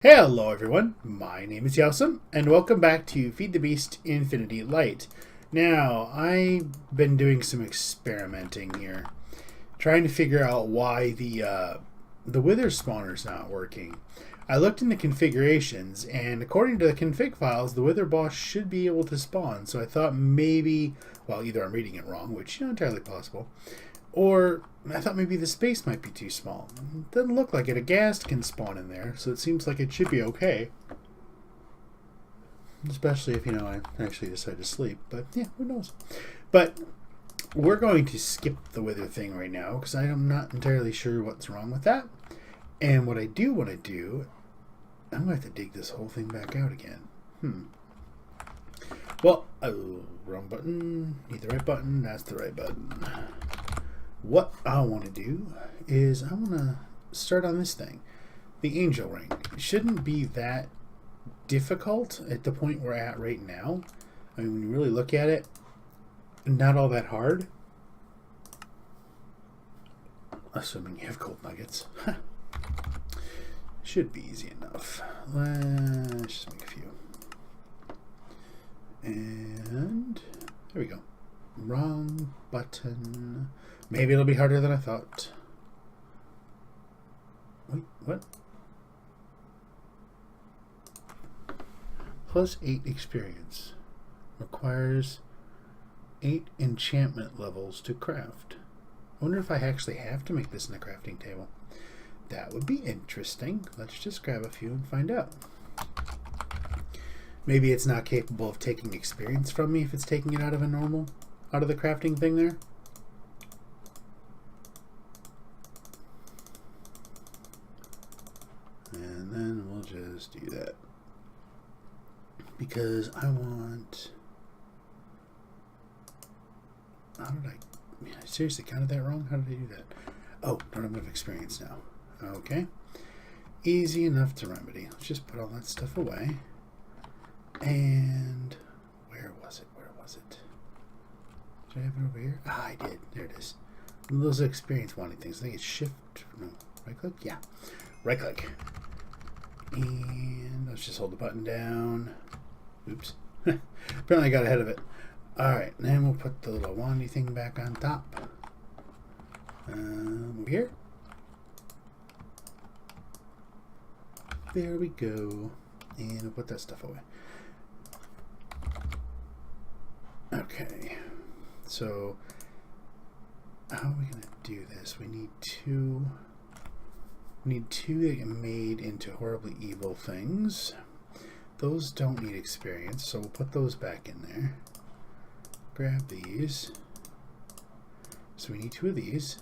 Hello everyone, my name is Yowsum, and welcome back to FTB Infinity Lite. Now, I've been doing some experimenting here, trying to figure out why the wither spawner's not working. I looked into configurations, and according to the config files, the wither boss should be able to spawn, so I thought maybe, well, either I'm reading it wrong, which is entirely possible, or I thought maybe the space might be too small. It doesn't look like it. A ghast can spawn in there, so it seems like it should be okay. Especially if, I actually decide to sleep. But, yeah, who knows. But we're going to skip the wither thing right now, because I'm not entirely sure what's wrong with that. And what I do want to do, I'm going to have to dig this whole thing back out again. Well, wrong button. Need the right button. That's the right button. What I want to do is I want to start on this thing. The angel ring. It shouldn't be that difficult at the point we're at right now. I mean, when you really look at it, not all that hard. Assuming you have gold nuggets. Should be easy enough. Let's just make a few. And there we go. Wrong button. Maybe it'll be harder than I thought. Wait, what? Plus 8 experience. Requires 8 enchantment levels to craft. I wonder if I actually have to make this in a crafting table. That would be interesting. Let's just grab a few and find out. Maybe it's not capable of taking experience from me if it's taking it out of the crafting thing there. And then we'll just do that. Because I want... How did I seriously counted that wrong? How did I do that? Oh, don't have enough experience now. Okay. Easy enough to remedy. Let's just put all that stuff away. And where was it? Did I have it over here? Ah, I did. There it is. Those experience wanting things. I think it's shift. No, right click? Yeah. Right click. And let's just hold the button down. Oops. Apparently I got ahead of it. Alright, then we'll put the little wandy thing back on top. Over here. There we go. And we'll put that stuff away. Okay. So, how are we going to do this? We need two that get made into horribly evil things. Those don't need experience, so we'll put those back in there. Grab these. So we need 2 of these.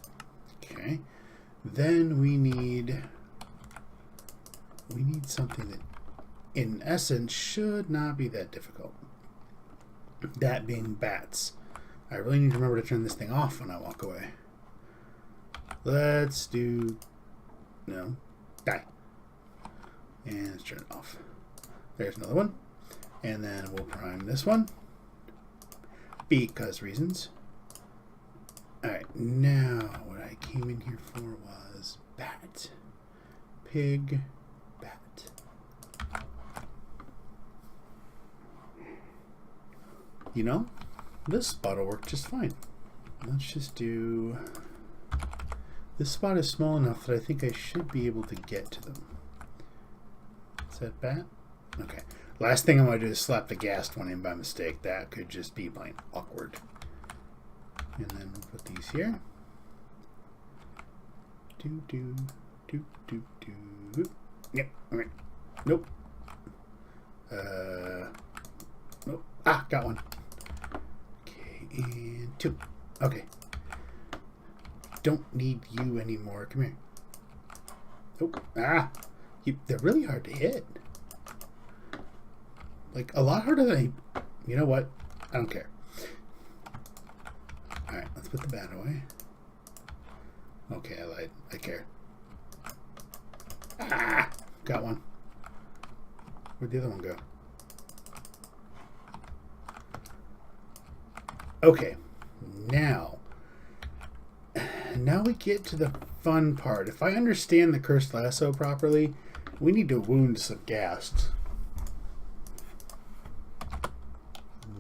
Okay. Then we need something that, in essence, should not be that difficult. That being bats. I really need to remember to turn this thing off when I walk away. Let's do... No. Die. And let's turn it off. There's another one. And then we'll prime this one. Because reasons. Alright, now what I came in here for was bat. Pig. Bat. This spot will work just fine. Let's just do... This spot is small enough that I think I should be able to get to them. Is that bat? Okay. Last thing I'm going to do is slap the ghast one in by mistake. That could just be plain awkward. And then we'll put these here. Yep. Okay. Nope. Nope. Ah, got one. Okay, and 2. Okay. Don't need you anymore. Come here. Nope. Ah! They're really hard to hit. Like, a lot harder than I... You know what? I don't care. Alright, let's put the bat away. Okay, I lied. I care. Ah! Got one. Where'd the other one go? Okay. Now we get to the fun part. If I understand the cursed lasso properly, We need to wound some ghasts.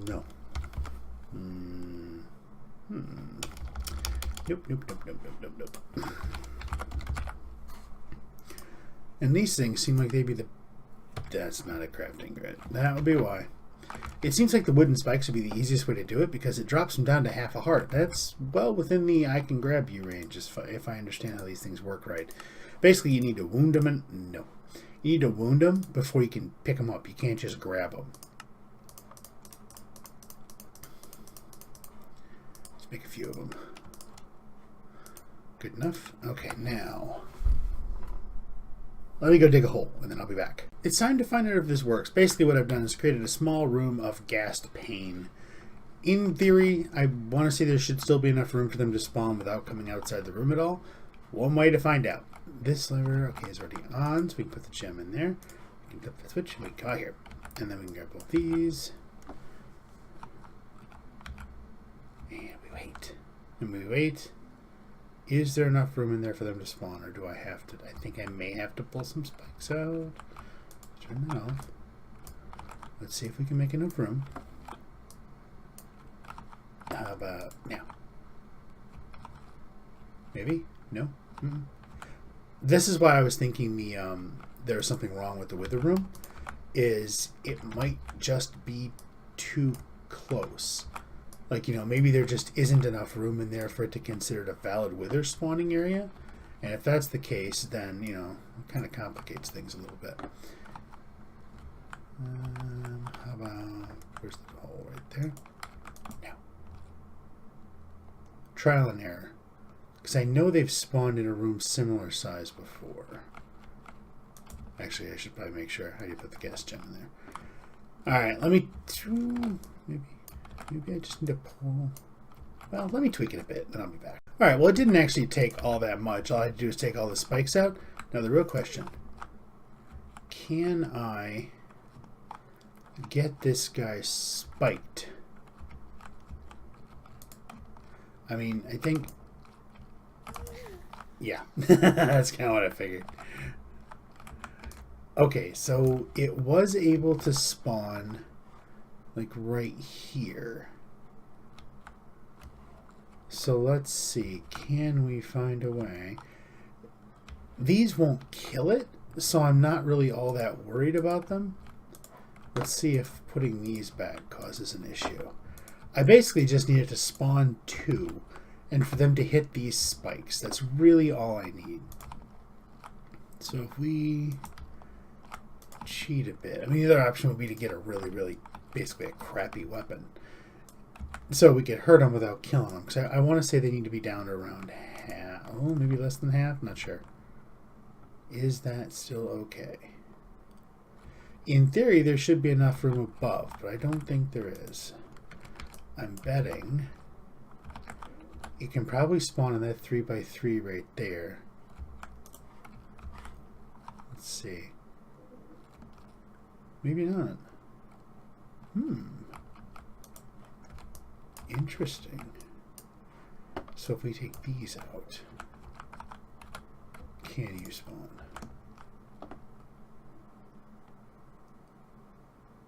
No. Nope, nope, nope, nope, nope, nope, nope. And these things seem like they'd be the... That's not a crafting grid. That would be why. It seems like the wooden spikes would be the easiest way to do it because it drops them down to half a heart. That's well within the I can grab you range if I understand how these things work right. Basically, you need to wound them and... No. You need to wound them before you can pick them up. You can't just grab them. Let's make a few of them. Good enough? Okay, now... Let me go dig a hole, and then I'll be back. It's time to find out if this works. Basically what I've done is created a small room of gassed pane. In theory, I want to say there should still be enough room for them to spawn without coming outside the room at all. One way to find out. This lever, okay, is already on, so we can put the gem in there. We can flip the switch, and we can go out here. And then we can grab both these. And we wait. And we wait. Is there enough room in there for them to spawn, or do I have to? I think I may have to pull some spikes out. Turn that off. Let's see if we can make enough room. How about now? Maybe? No? Mm-mm. This is why I was thinking there was something wrong with the wither room. Is it might just be too close. Like, you know, maybe there just isn't enough room in there for it to consider it a valid wither spawning area. And if that's the case, then, you know, it kind of complicates things a little bit. How about, where's the hole right there? No. Trial and error. Because I know they've spawned in a room similar size before. Actually, I should probably make sure how you put the gas gem in there. Alright, let me... Maybe I just need to pull... Well, let me tweak it a bit, then I'll be back. Alright, well, it didn't actually take all that much. All I had to do is take all the spikes out. Now, the real question. Can I get this guy spiked? I mean, I think... Yeah, that's kind of what I figured. Okay, so it was able to spawn... like right here. So let's see, can we find a way? These won't kill it, so I'm not really all that worried about them. Let's see if putting these back causes an issue. I basically just needed to spawn 2 and for them to hit these spikes. That's really all I need. So if we cheat a bit, I mean, the other option would be to get a really basically a crappy weapon. So we could hurt them without killing them. Because I want to say they need to be down to around half. Oh, maybe less than half? Not sure. Is that still okay? In theory, there should be enough room above, but I don't think there is. I'm betting it can probably spawn in that 3x3 right there. Let's see. Maybe not. Interesting. So if we take these out, can you spawn?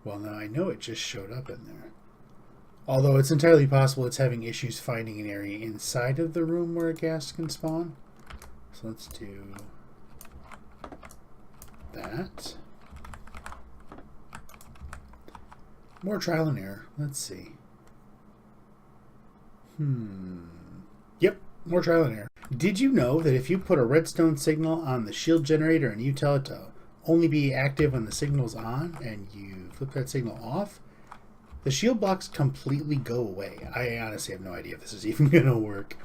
Well, now I know it just showed up in there. Although it's entirely possible it's having issues finding an area inside of the room where a ghast can spawn. So let's do that. More trial and error. Let's see. Yep, more trial and error. Did you know that if you put a redstone signal on the shield generator and you tell it to only be active when the signal's on and you flip that signal off, the shield blocks completely go away? I honestly have no idea if this is even going to work.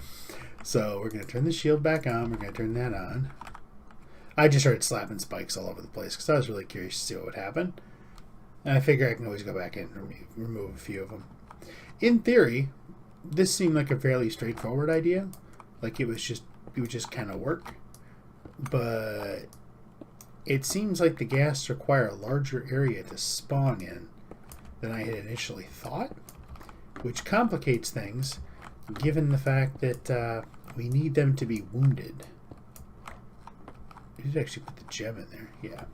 So we're going to turn the shield back on. We're going to turn that on. I just started slapping spikes all over the place because I was really curious to see what would happen. And I figure I can always go back in and remove a few of them. In theory, this seemed like a fairly straightforward idea. Like it would just kind of work. But it seems like the ghasts require a larger area to spawn in than I had initially thought, which complicates things given the fact that we need them to be wounded. We did actually put the gem in there, yeah.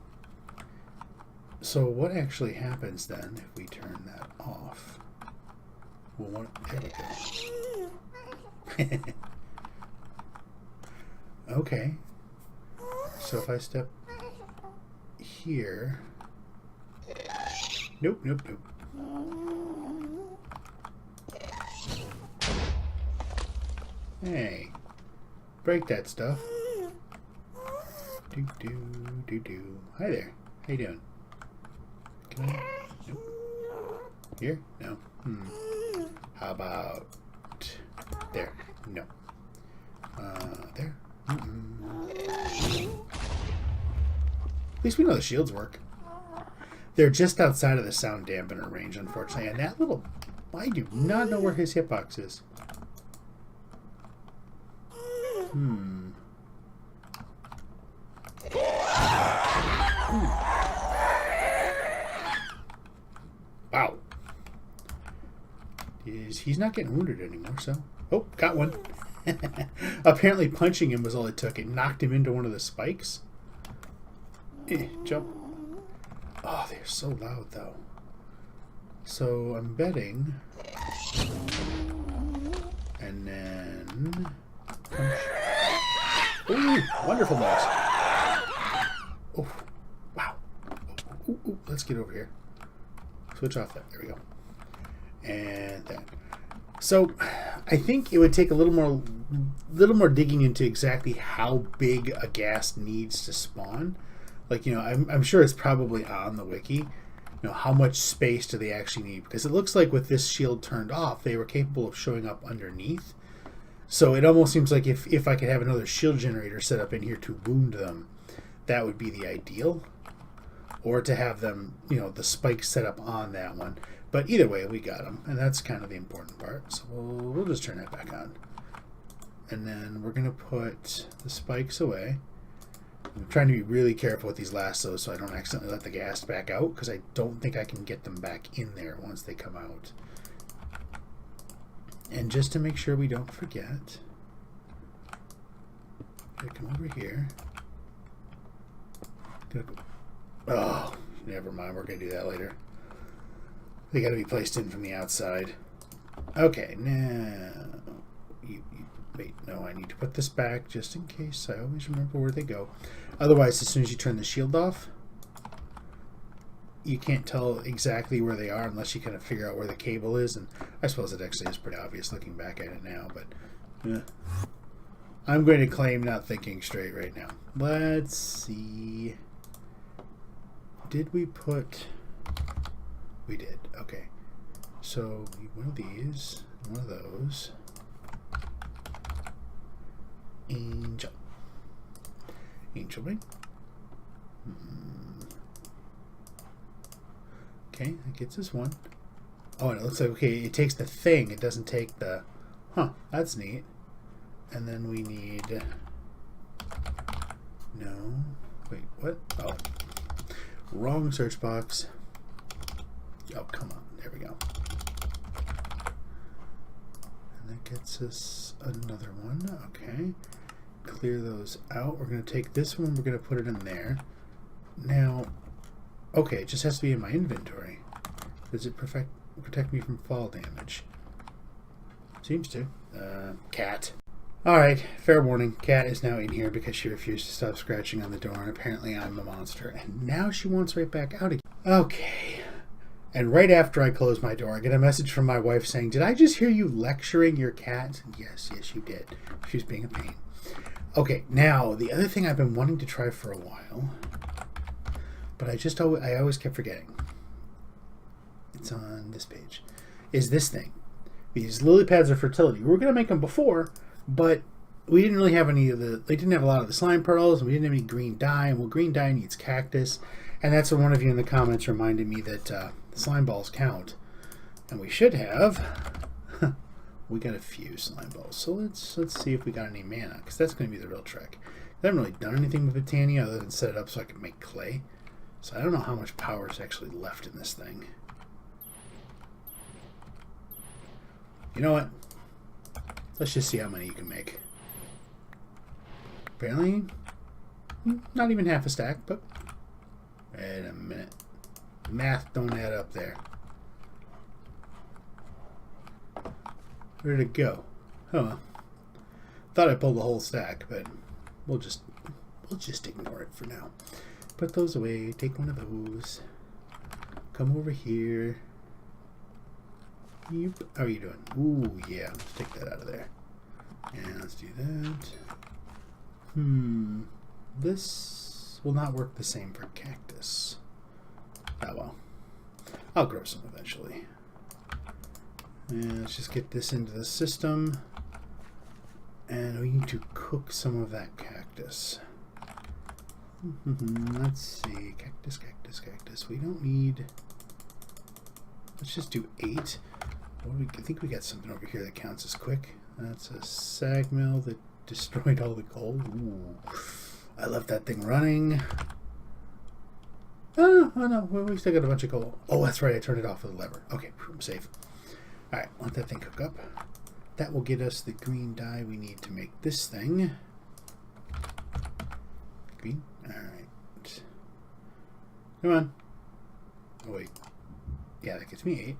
So what actually happens then if we turn that off? Well, there we go. Okay. So if I step here... Nope, nope, nope. Hey. Break that stuff. Do do do do. Hi there. How you doing? Can I? Nope. Here? No. How about there? No. There. At least we know the shields work. They're just outside of the sound dampener range, unfortunately. And that little... I do not know where his hitbox is. Wow. He's not getting wounded anymore, so... Oh, got one. Apparently punching him was all it took. It knocked him into one of the spikes. Jump. Oh, they're so loud, though. So I'm betting... And then... Punch. Ooh, wonderful noise. Oh, wow. Ooh, let's get over here. Switch off that. There we go. And that. So I think it would take a little more digging into exactly how big a ghast needs to spawn. Like, you know, I'm sure it's probably on the wiki. You know, how much space do they actually need? Because it looks like with this shield turned off, they were capable of showing up underneath. So it almost seems like if I could have another shield generator set up in here to wound them, that would be the ideal. Or to have them, you know, the spikes set up on that one. But either way, we got them. And that's kind of the important part. So we'll just turn that back on. And then we're going to put the spikes away. I'm trying to be really careful with these lassos so I don't accidentally let the ghast back out, because I don't think I can get them back in there once they come out. And just to make sure we don't forget, I'm gonna come over here. Oh, never mind. We're going to do that later. They got to be placed in from the outside. Okay, now... Wait, no, I need to put this back just in case. I always remember where they go. Otherwise, as soon as you turn the shield off, you can't tell exactly where they are unless you kind of figure out where the cable is. And I suppose it actually is pretty obvious looking back at it now, but I'm going to claim not thinking straight right now. Let's see. Did we put... We did. Okay. So one of these, one of those. Angel. Angel ring. Okay, that gets us one. Oh, and it looks like, okay, it takes the thing. It doesn't take the... Huh, that's neat. And then we need... No. Wait, what? Oh. Wrong search box. Oh, come on. There we go. And that gets us another one. Okay. Clear those out. We're going to take this one. We're going to put it in there. Now, okay, it just has to be in my inventory. Does it protect me from fall damage? Seems to. Cat. Alright, fair warning. Cat is now in here because she refused to stop scratching on the door, and apparently I'm a monster. And now she wants right back out again. Okay. And right after I close my door, I get a message from my wife saying, "Did I just hear you lecturing your cat?" Yes, you did. She's being a pain. Okay, now, the other thing I've been wanting to try for a while, but I always kept forgetting. It's on this page. Is this thing. These lily pads of fertility. We were going to make them before, but we didn't really have any of the... They didn't have a lot of the slime pearls, and we didn't have any green dye. And well, green dye needs cactus. And that's when one of you in the comments reminded me that the slime balls count. And we should have... We got a few slime balls. So let's see if we got any mana, because that's going to be the real trick. I haven't really done anything with Botania other than set it up so I can make clay. So I don't know how much power is actually left in this thing. You know what? Let's just see how many you can make. Apparently, not even half a stack, but... Wait a minute. math don't add up there. Where'd it go? Oh well. Thought I pulled the whole stack, but we'll just ignore it for now. Put those away. Take one of those. Come over here. Yep. How are you doing? Ooh, yeah. Let's take that out of there. And let's do that. This will not work the same for cactus. Oh well. I'll grow some eventually. And let's just get this into the system. And we need to cook some of that cactus. Let's see. Cactus, cactus, cactus. We don't need... Let's just do 8. I think we got something over here that counts as quick. That's a sag mill that destroyed all the coal. Ooh. I left that thing running. Oh no, we still got a bunch of coal. Oh, that's right, I turned it off with a lever. Okay, I'm safe. Alright, let that thing cook up. That will get us the green dye we need to make this thing. Green? Alright. Come on. Oh, wait. Yeah, that gets me 8.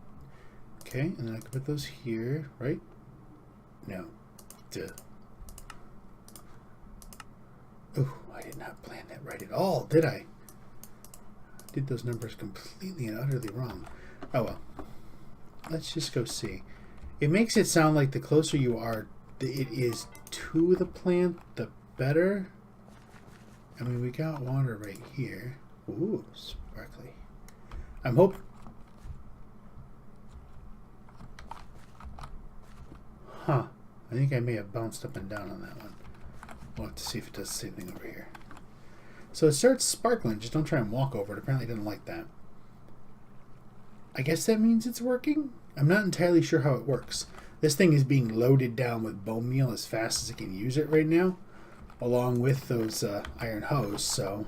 Okay, and then I can put those here, right? No. Duh. Oh, I did not plan that right at all, did I? Did those numbers completely and utterly wrong. Oh well. Let's just go see. It makes it sound like the closer you are it is to the plant, the better. I mean, we got water right here. Ooh, sparkly. I'm hoping... Huh. I think I may have bounced up and down on that one. We'll have to see if it does the same thing over here. So it starts sparkling. Just don't try and walk over it. Apparently it doesn't like that. I guess that means it's working? I'm not entirely sure how it works. This thing is being loaded down with bone meal as fast as it can use it right now, along with those iron hose, so...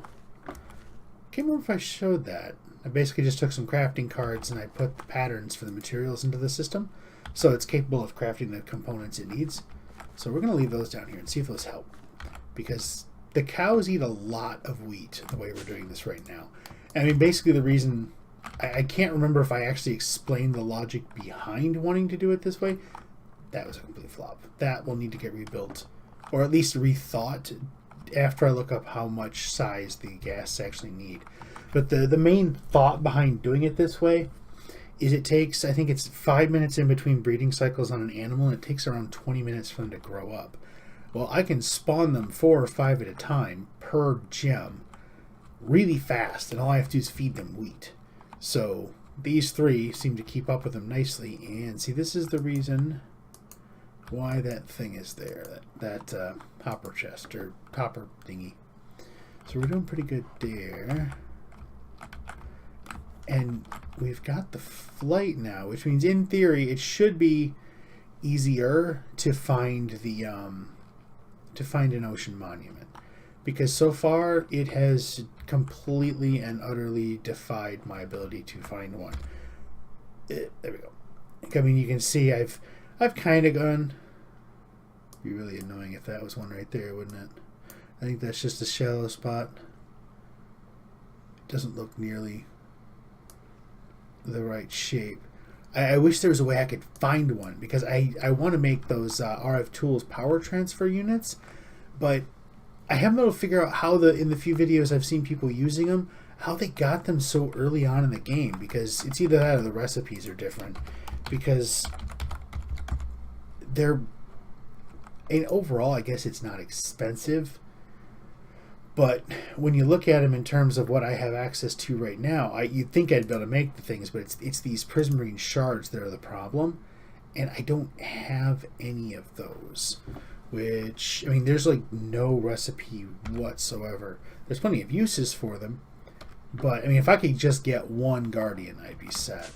Can't remember if I showed that. I basically just took some crafting cards and I put the patterns for the materials into the system, so it's capable of crafting the components it needs. So we're going to leave those down here and see if those help. Because the cows eat a lot of wheat the way we're doing this right now. I mean, basically the reason... I can't remember if I actually explained the logic behind wanting to do it this way. That was a complete flop. That will need to get rebuilt, or at least rethought after I look up how much size the gas actually need. But the main thought behind doing it this way is it takes, I think it's 5 minutes in between breeding cycles on an animal, and it takes around 20 minutes for them to grow up. Well, I can spawn them 4 or 5 at a time per gem really fast, and all I have to do is feed them wheat. So these 3 seem to keep up with them nicely, and see, this is the reason why that thing is there, that hopper chest or hopper thingy. So we're doing pretty good there, and we've got the flight now, which means in theory it should be easier to find the an ocean monument, because so far it has completely and utterly defied my ability to find one. There we go. I mean, you can see I've kind of gone... It'd be really annoying if that was one right there, wouldn't it? I think that's just a shallow spot. It doesn't look nearly the right shape. I wish there was a way I could find one, because I want to make those RF Tools power transfer units, but I haven't been able to figure out how in the few videos I've seen people using them, how they got them so early on in the game, because it's either that or the recipes are different, because they're, and overall I guess it's not expensive, but when you look at them in terms of what I have access to right now, you'd think I'd be able to make the things, but it's these prismarine shards that are the problem, and I don't have any of those. Which, I mean, there's like no recipe whatsoever. There's plenty of uses for them, but I mean, if I could just get one guardian, I'd be set.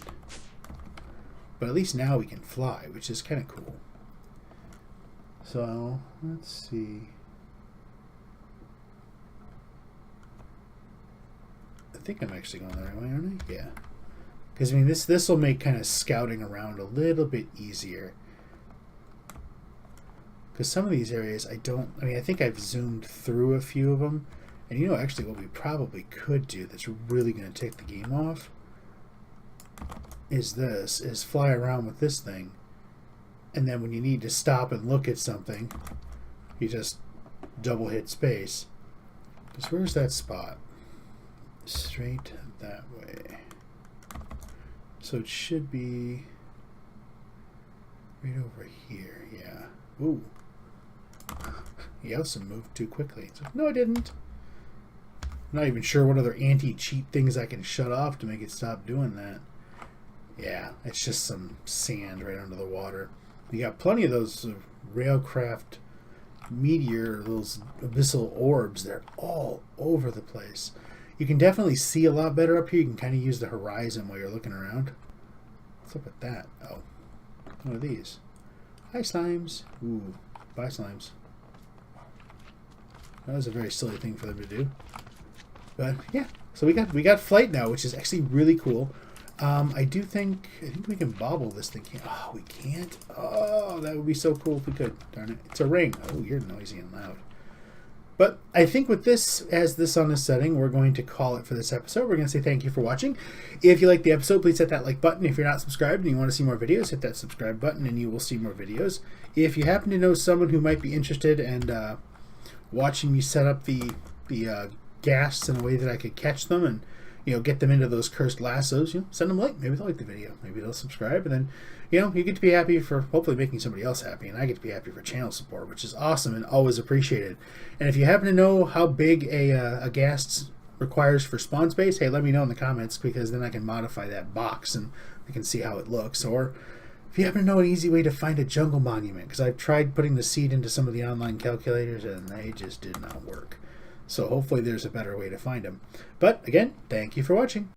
But at least now we can fly, which is kind of cool. So let's see. I think I'm actually going the right way, aren't I? Yeah. Because I mean, this will make kind of scouting around a little bit easier. Because some of these areas I think I've zoomed through a few of them, and you know, actually what we probably could do that's really going to take the game off is fly around with this thing, and then when you need to stop and look at something, you just double hit space. Because where's that spot? Straight that way. So it should be right over here. Yeah. Ooh. He also moved too quickly. So, no, I didn't. I'm not even sure what other anti-cheat things I can shut off to make it stop doing that. Yeah, it's just some sand right under the water. You got plenty of those railcraft meteor, those abyssal orbs. They're all over the place. You can definitely see a lot better up here. You can kind of use the horizon while you're looking around. What's up with that? Oh, what are these? Hi, slimes. Ooh, bye, slimes. That was a very silly thing for them to do. But yeah, so we got flight now, which is actually really cool. I think we can bobble this thing. Oh, we can't. Oh, that would be so cool if we could. Darn it! It's a ring. Oh, you're noisy and loud. But I think with this, as this on this setting, we're going to call it for this episode. We're going to say thank you for watching. If you like the episode, please hit that like button. If you're not subscribed and you want to see more videos, hit that subscribe button and you will see more videos. If you happen to know someone who might be interested and watching me set up the ghasts in a way that I could catch them and get them into those cursed lassos, send them a link. Maybe they'll like the video. Maybe they'll subscribe, and then you get to be happy for hopefully making somebody else happy, and I get to be happy for channel support, which is awesome and always appreciated. And if you happen to know how big a ghast requires for spawn space, hey, let me know in the comments, because then I can modify that box and I can see how it looks. Or if you happen to know an easy way to find a jungle monument, because I've tried putting the seed into some of the online calculators and they just did not work. So hopefully there's a better way to find them. But again, thank you for watching.